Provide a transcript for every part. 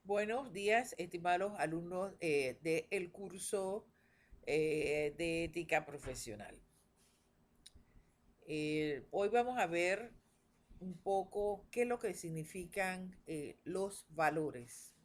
Buenos días, estimados alumnos del curso de ética profesional. Hoy vamos a ver un poco qué es lo que significan los valores.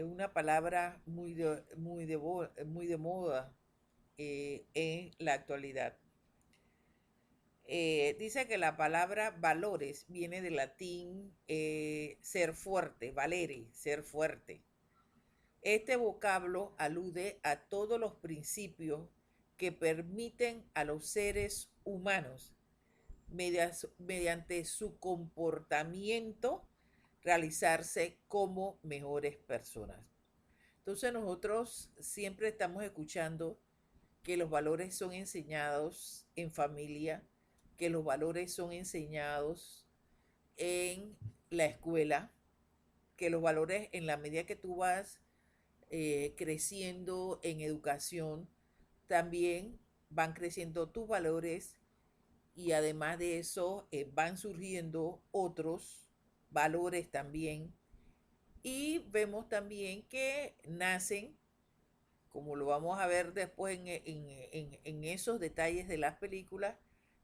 Una palabra muy de moda en la actualidad. Dice que la palabra valores viene del latín ser fuerte, valere, ser fuerte. Este vocablo alude a todos los principios que permiten a los seres humanos, mediante su comportamiento, realizarse como mejores personas. Entonces nosotros siempre estamos escuchando que los valores son enseñados en familia, que los valores son enseñados en la escuela, que los valores en la medida que tú vas creciendo en educación, también van creciendo tus valores y además de eso van surgiendo otros valores también. Y vemos también que nacen, como lo vamos a ver después en esos detalles de las películas,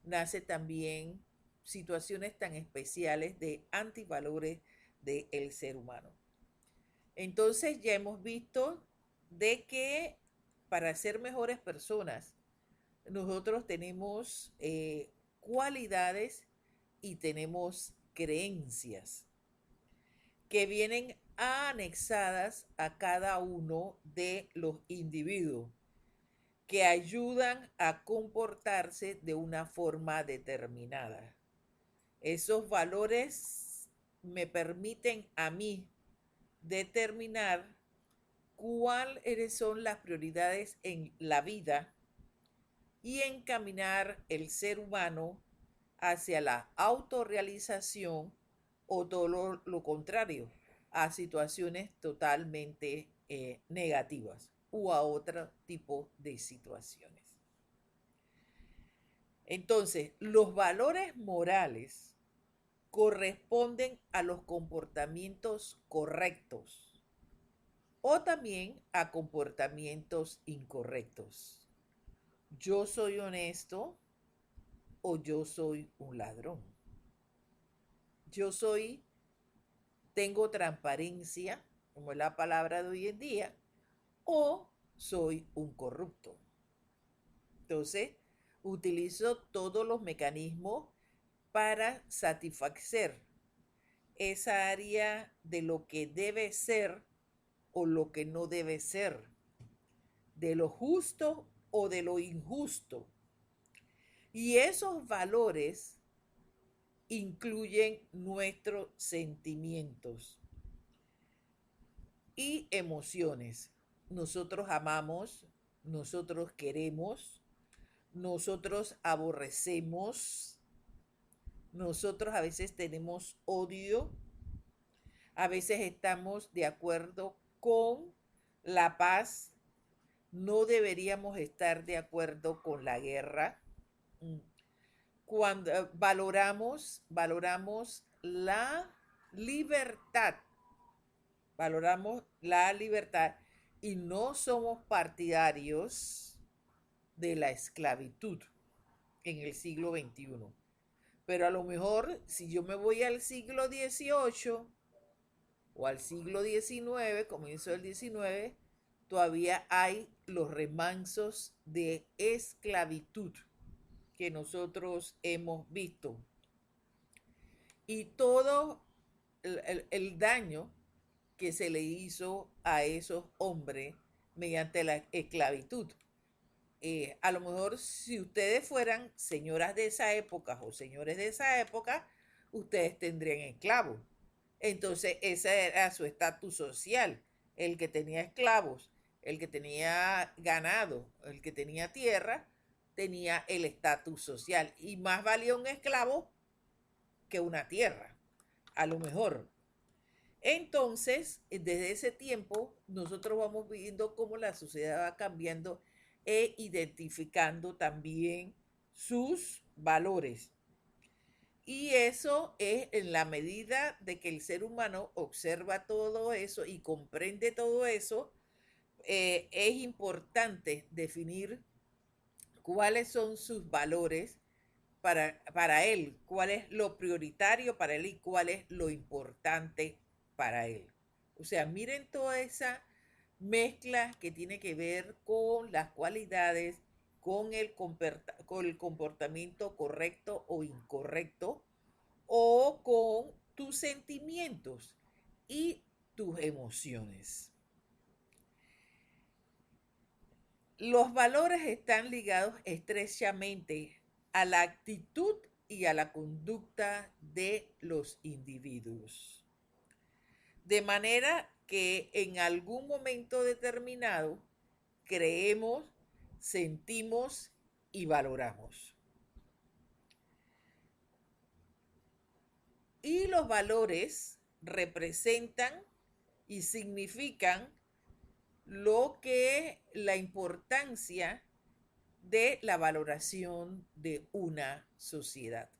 nace también situaciones tan especiales de antivalores del ser humano. Entonces ya hemos visto de que para ser mejores personas, nosotros tenemos cualidades y tenemos creencias que vienen anexadas a cada uno de los individuos, que ayudan a comportarse de una forma determinada. Esos valores me permiten a mí determinar cuáles son las prioridades en la vida y encaminar el ser humano hacia la autorrealización o todo lo contrario, a situaciones totalmente negativas o a otro tipo de situaciones. Entonces, los valores morales corresponden a los comportamientos correctos o también a comportamientos incorrectos. Yo soy honesto o yo soy un ladrón. Yo soy, tengo transparencia, como es la palabra de hoy en día, o soy un corrupto. Entonces, utilizo todos los mecanismos para satisfacer esa área de lo que debe ser o lo que no debe ser, de lo justo o de lo injusto. Y esos valores incluyen nuestros sentimientos y emociones. Nosotros amamos, nosotros queremos, nosotros aborrecemos, nosotros a veces tenemos odio, a veces estamos de acuerdo con la paz, no deberíamos estar de acuerdo con la guerra. Cuando valoramos la libertad, valoramos la libertad y no somos partidarios de la esclavitud en el siglo XXI. Pero a lo mejor si yo me voy al siglo XVIII o al siglo XIX, comienzo del XIX, todavía hay los remansos de esclavitud que nosotros hemos visto. Y todo el daño que se le hizo a esos hombres mediante la esclavitud. A lo mejor si ustedes fueran señoras de esa época o señores de esa época, ustedes tendrían esclavos. Entonces ese era su estatus social, el que tenía esclavos, el que tenía ganado, el que tenía tierra, tenía el estatus social. Y más valía un esclavo que una tierra, a lo mejor. Entonces, desde ese tiempo, nosotros vamos viendo cómo la sociedad va cambiando e identificando también sus valores. Y eso es en la medida de que el ser humano observa todo eso y comprende todo eso, es importante definir cuáles son sus valores para él, cuál es lo prioritario para él y cuál es lo importante para él. O sea, miren toda esa mezcla que tiene que ver con las cualidades, con el comportamiento correcto o incorrecto, o con tus sentimientos y tus emociones. Los valores están ligados estrechamente a la actitud y a la conducta de los individuos. De manera que en algún momento determinado creemos, sentimos y valoramos. Y los valores representan y significan lo que la importancia de la valoración de una sociedad.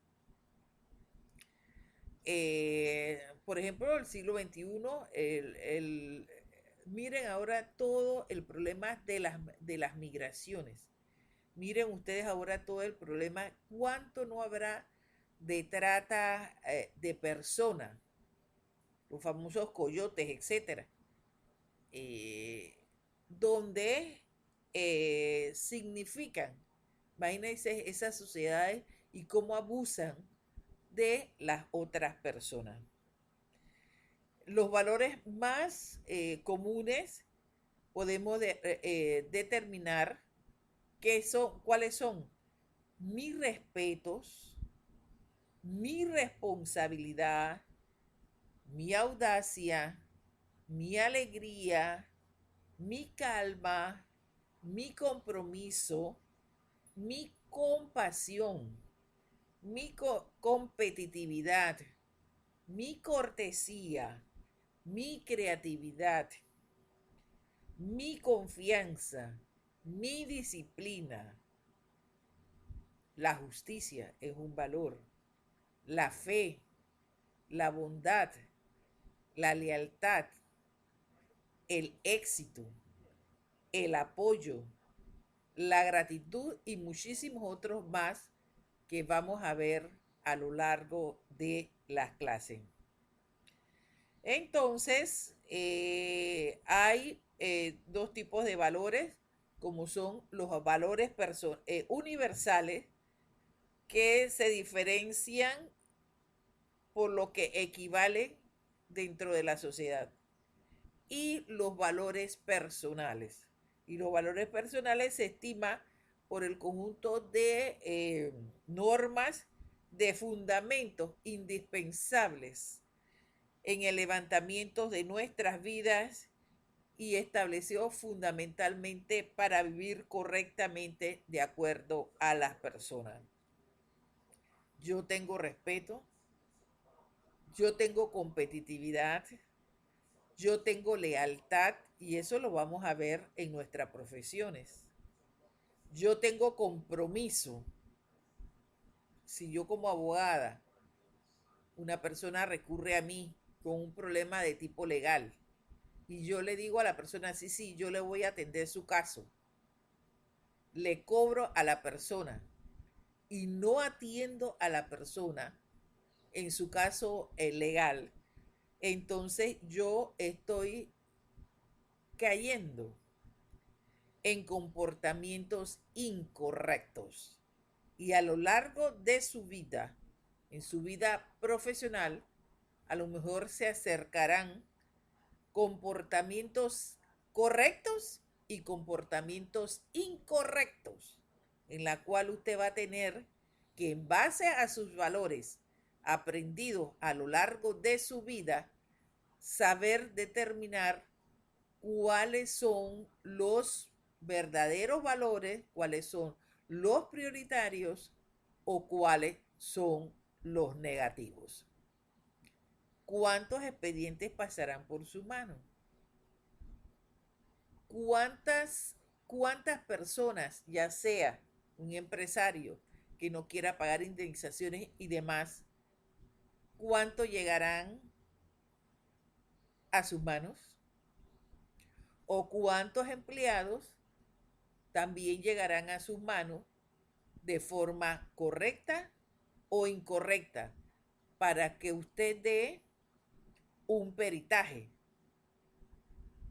Por ejemplo, el siglo XXI, miren ahora todo el problema de las migraciones. Miren ustedes ahora todo el problema, cuánto no habrá de trata de personas, los famosos coyotes, etcétera, donde significan, imagínense esas sociedades y cómo abusan de las otras personas. Los valores más comunes podemos determinar cuáles son mis respetos, mi responsabilidad, mi audacia, mi alegría, mi calma, mi compromiso, mi compasión, mi competitividad, mi cortesía, mi creatividad, mi confianza, mi disciplina. La justicia es un valor. La fe, la bondad, la lealtad, el éxito, el apoyo, la gratitud y muchísimos otros más que vamos a ver a lo largo de las clases. Entonces, hay dos tipos de valores, como son los valores universales, que se diferencian por lo que equivalen dentro de la sociedad, y los valores personales. Y los valores personales se estima por el conjunto de normas, de fundamentos indispensables en el levantamiento de nuestras vidas y establecido fundamentalmente para vivir correctamente de acuerdo a las personas. Yo tengo respeto, yo tengo competitividad, yo tengo lealtad, y eso lo vamos a ver en nuestras profesiones. Yo tengo compromiso. Si yo como abogada, una persona recurre a mí con un problema de tipo legal y yo le digo a la persona, sí, sí, yo le voy a atender su caso, le cobro a la persona y no atiendo a la persona en su caso legal, entonces yo estoy cayendo en comportamientos incorrectos. Y a lo largo de su vida, en su vida profesional, a lo mejor se acercarán comportamientos correctos y comportamientos incorrectos, en la cual usted va a tener que, en base a sus valores aprendidos a lo largo de su vida, saber determinar cuáles son los verdaderos valores, cuáles son los prioritarios o cuáles son los negativos. ¿Cuántos expedientes pasarán por su mano? ¿Cuántas personas, ya sea un empresario que no quiera pagar indemnizaciones y demás, ¿cuánto llegarán a sus manos? ¿O cuántos empleados también llegarán a sus manos de forma correcta o incorrecta para que usted dé un peritaje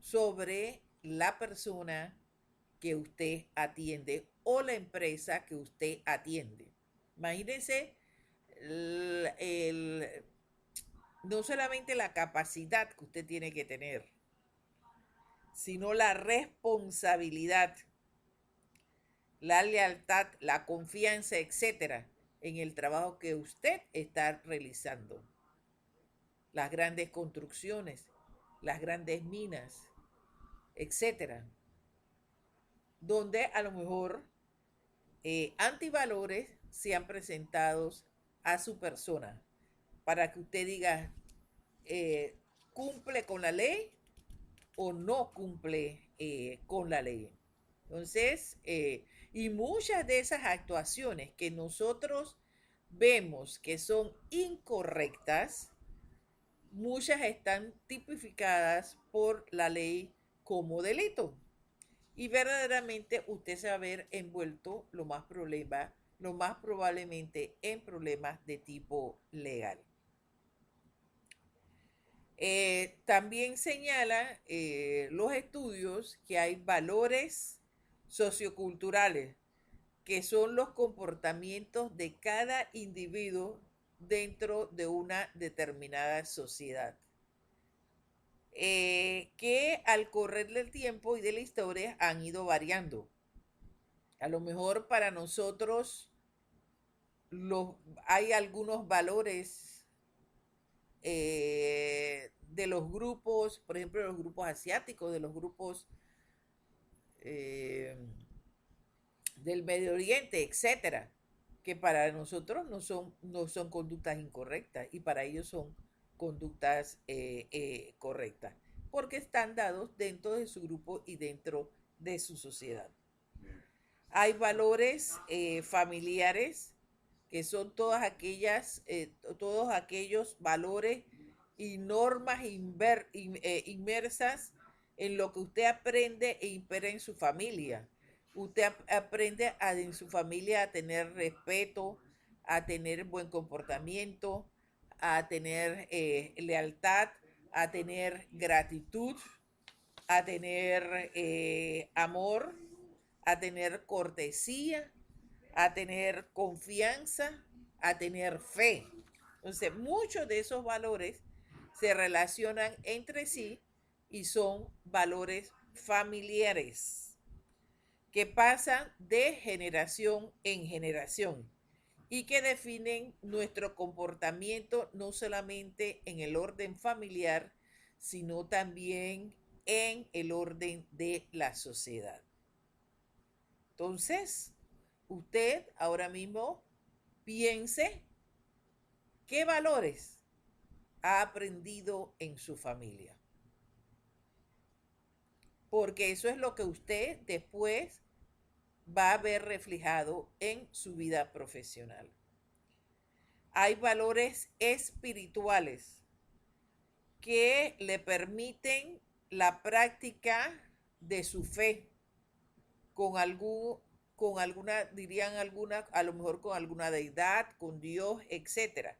sobre la persona que usted atiende o la empresa que usted atiende? Imagínense no solamente la capacidad que usted tiene que tener, sino la responsabilidad, la lealtad, la confianza, etcétera, en el trabajo que usted está realizando. Las grandes construcciones, las grandes minas, etcétera, donde a lo mejor antivalores sean presentados a su persona para que usted diga, ¿cumple con la ley o no cumple con la ley? Entonces, y muchas de esas actuaciones que nosotros vemos que son incorrectas, muchas están tipificadas por la ley como delito. Y verdaderamente usted se va a ver envuelto lo más probablemente en problemas de tipo legal. También señala los estudios que hay valores socioculturales, que son los comportamientos de cada individuo dentro de una determinada sociedad, que al correr del tiempo y de la historia han ido variando. A lo mejor para nosotros hay algunos valores de los grupos, por ejemplo, de los grupos asiáticos, de los grupos eh, del Medio Oriente, etcétera, que para nosotros no son conductas incorrectas y para ellos son conductas correctas, porque están dados dentro de su grupo y dentro de su sociedad. Hay valores familiares que son todos aquellos valores y normas inmersas en lo que usted aprende e impera en su familia. Usted aprende en su familia a tener respeto, a tener buen comportamiento, a tener lealtad, a tener gratitud, a tener amor, a tener cortesía, a tener confianza, a tener fe. Entonces, muchos de esos valores se relacionan entre sí y son valores familiares que pasan de generación en generación y que definen nuestro comportamiento no solamente en el orden familiar, sino también en el orden de la sociedad. Entonces, usted ahora mismo piense qué valores ha aprendido en su familia. Porque eso es lo que usted después va a ver reflejado en su vida profesional. Hay valores espirituales que le permiten la práctica de su fe con alguna, dirían alguna, a lo mejor con alguna deidad, con Dios, etcétera.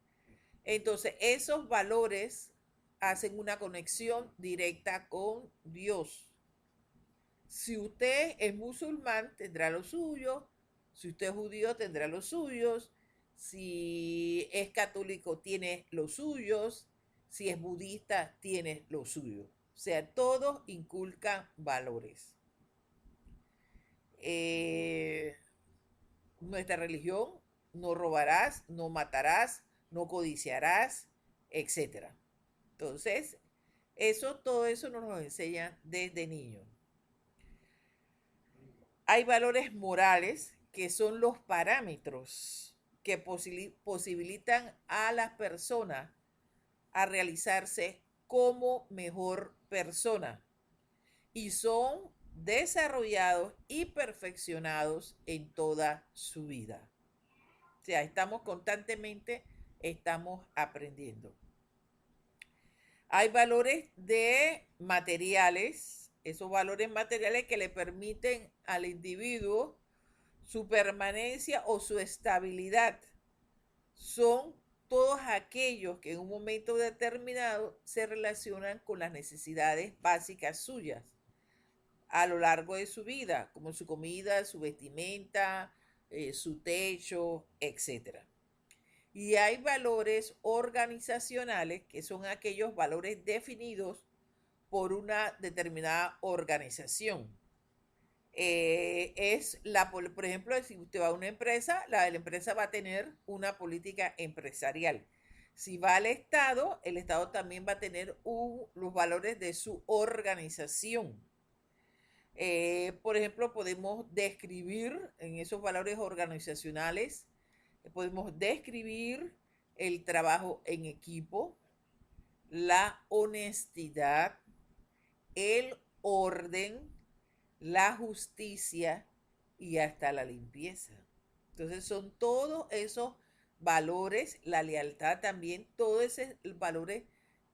Entonces, esos valores hacen una conexión directa con Dios. Si usted es musulmán, tendrá lo suyo. Si usted es judío, tendrá los suyos. Si es católico, tiene los suyos. Si es budista, tiene los suyos. O sea, todos inculcan valores. Nuestra religión: no robarás, no matarás, no codiciarás, etc. Entonces, todo eso nos lo enseña desde niño. Hay valores morales que son los parámetros que posibilitan a las personas a realizarse como mejor persona y son desarrollados y perfeccionados en toda su vida. O sea, estamos constantemente estamos aprendiendo. Hay valores de materiales, esos valores materiales que le permiten al individuo su permanencia o su estabilidad. Son todos aquellos que en un momento determinado se relacionan con las necesidades básicas suyas a lo largo de su vida, como su comida, su vestimenta, su techo, etcétera. Y hay valores organizacionales que son aquellos valores definidos por una determinada organización. Por ejemplo, si usted va a una empresa, la empresa va a tener una política empresarial. Si va al Estado, el Estado también va a tener los valores de su organización. Por ejemplo, podemos describir en esos valores organizacionales, podemos describir el trabajo en equipo, la honestidad, el orden, la justicia y hasta la limpieza. Entonces son todos esos valores, la lealtad también, todos esos valores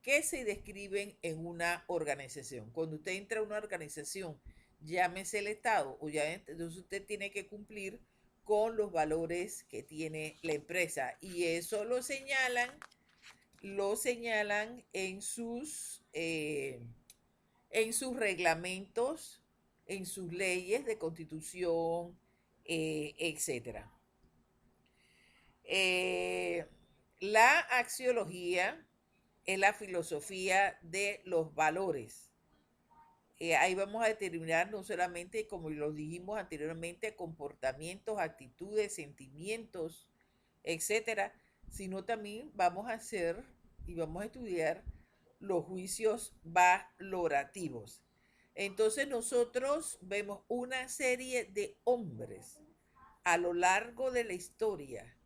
que se describen en una organización. Cuando usted entra a una organización, llámese el Estado, o ya entonces usted tiene que cumplir con los valores que tiene la empresa. Y eso lo señalan en sus reglamentos, en sus leyes de constitución, etc. La axiología es la filosofía de los valores. Ahí vamos a determinar no solamente, como lo dijimos anteriormente, comportamientos, actitudes, sentimientos, etcétera, sino también vamos a hacer y vamos a estudiar los juicios valorativos. Entonces nosotros vemos una serie de hombres a lo largo de la historia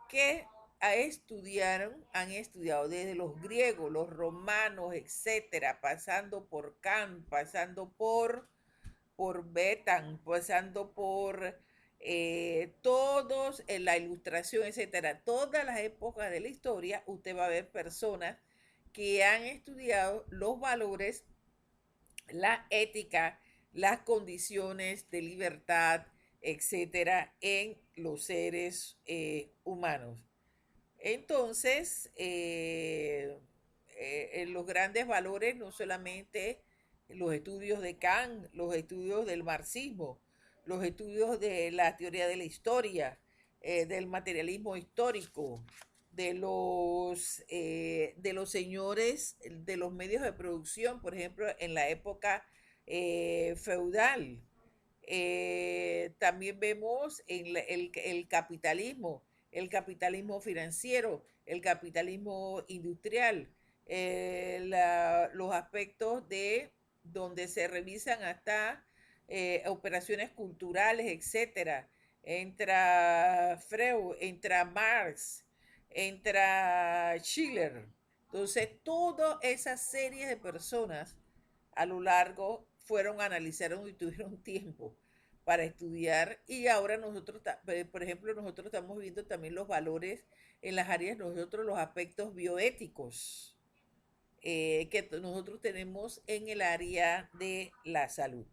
que han estudiado desde los griegos, los romanos, etcétera, pasando por Kant, pasando por Betan, pasando por todos en la ilustración, etcétera. Todas las épocas de la historia, usted va a ver personas que han estudiado los valores, la ética, las condiciones de libertad, etcétera, en los seres humanos. Entonces, los grandes valores, no solamente los estudios de Kant, los estudios del marxismo, los estudios de la teoría de la historia, del materialismo histórico, de los señores de los medios de producción, por ejemplo, en la época feudal. También vemos el capitalismo financiero, el capitalismo industrial, los aspectos de donde se revisan hasta operaciones culturales, etcétera. Entra Freud, entra Marx, entra Schiller. Entonces, toda esa serie de personas a lo largo fueron, analizaron y tuvieron tiempo para estudiar, y ahora nosotros, por ejemplo, nosotros estamos viendo también los valores en las áreas, nosotros los aspectos bioéticos que nosotros tenemos en el área de la salud.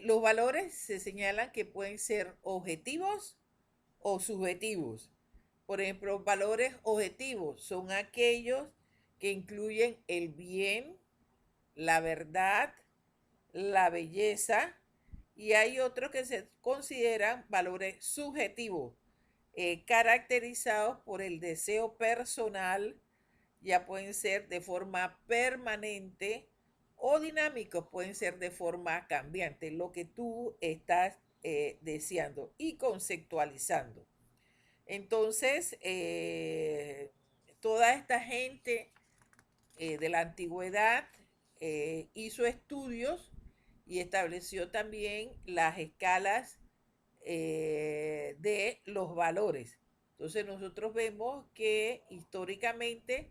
Los valores se señalan que pueden ser objetivos o subjetivos. Por ejemplo, valores objetivos son aquellos que incluyen el bien, la verdad, la belleza, y hay otros que se consideran valores subjetivos, caracterizados por el deseo personal, ya pueden ser de forma permanente o dinámicos, pueden ser de forma cambiante, lo que tú estás deseando y conceptualizando. Entonces, toda esta gente de la antigüedad hizo estudios y estableció también las escalas de los valores. Entonces nosotros vemos que históricamente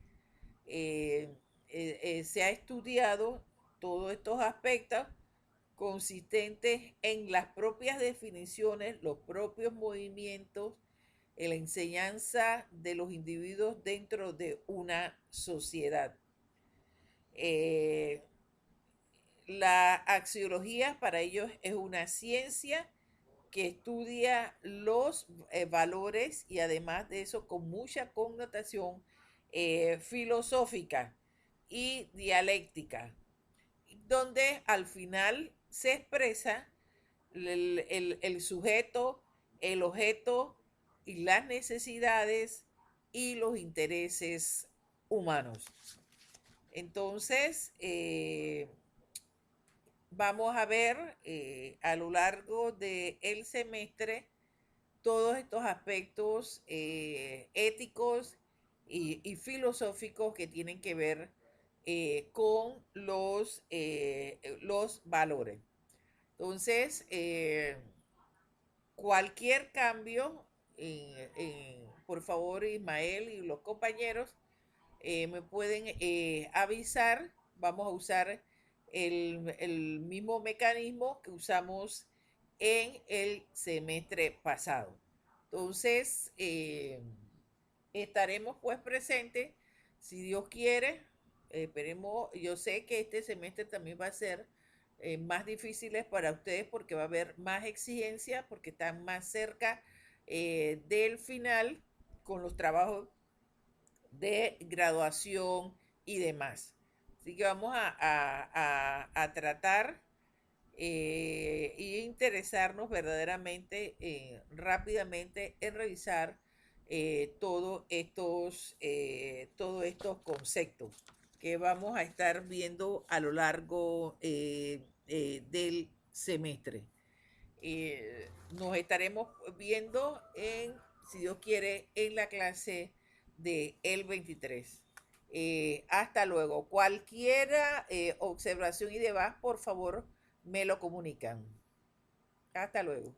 se ha estudiado todos estos aspectos consistentes en las propias definiciones, los propios movimientos en la enseñanza de los individuos dentro de una sociedad. Eh, la axiología para ellos es una ciencia que estudia los valores y además de eso con mucha connotación filosófica y dialéctica, donde al final se expresa el sujeto, el objeto y las necesidades y los intereses humanos. Entonces, vamos a ver a lo largo del semestre todos estos aspectos éticos y filosóficos que tienen que ver con los valores. Entonces, cualquier cambio, por favor, Ismael y los compañeros me pueden avisar. Vamos a usar el mismo mecanismo que usamos en el semestre pasado. Entonces, estaremos pues presentes, si Dios quiere. Esperemos, yo sé que este semestre también va a ser más difíciles para ustedes porque va a haber más exigencia, porque están más cerca del final con los trabajos de graduación y demás. Así que vamos a tratar y interesarnos verdaderamente rápidamente en revisar todos estos conceptos que vamos a estar viendo a lo largo del semestre. Nos estaremos viendo si Dios quiere, en la clase de el 23. Hasta luego. Cualquier observación y demás, por favor, me lo comunican. Hasta luego.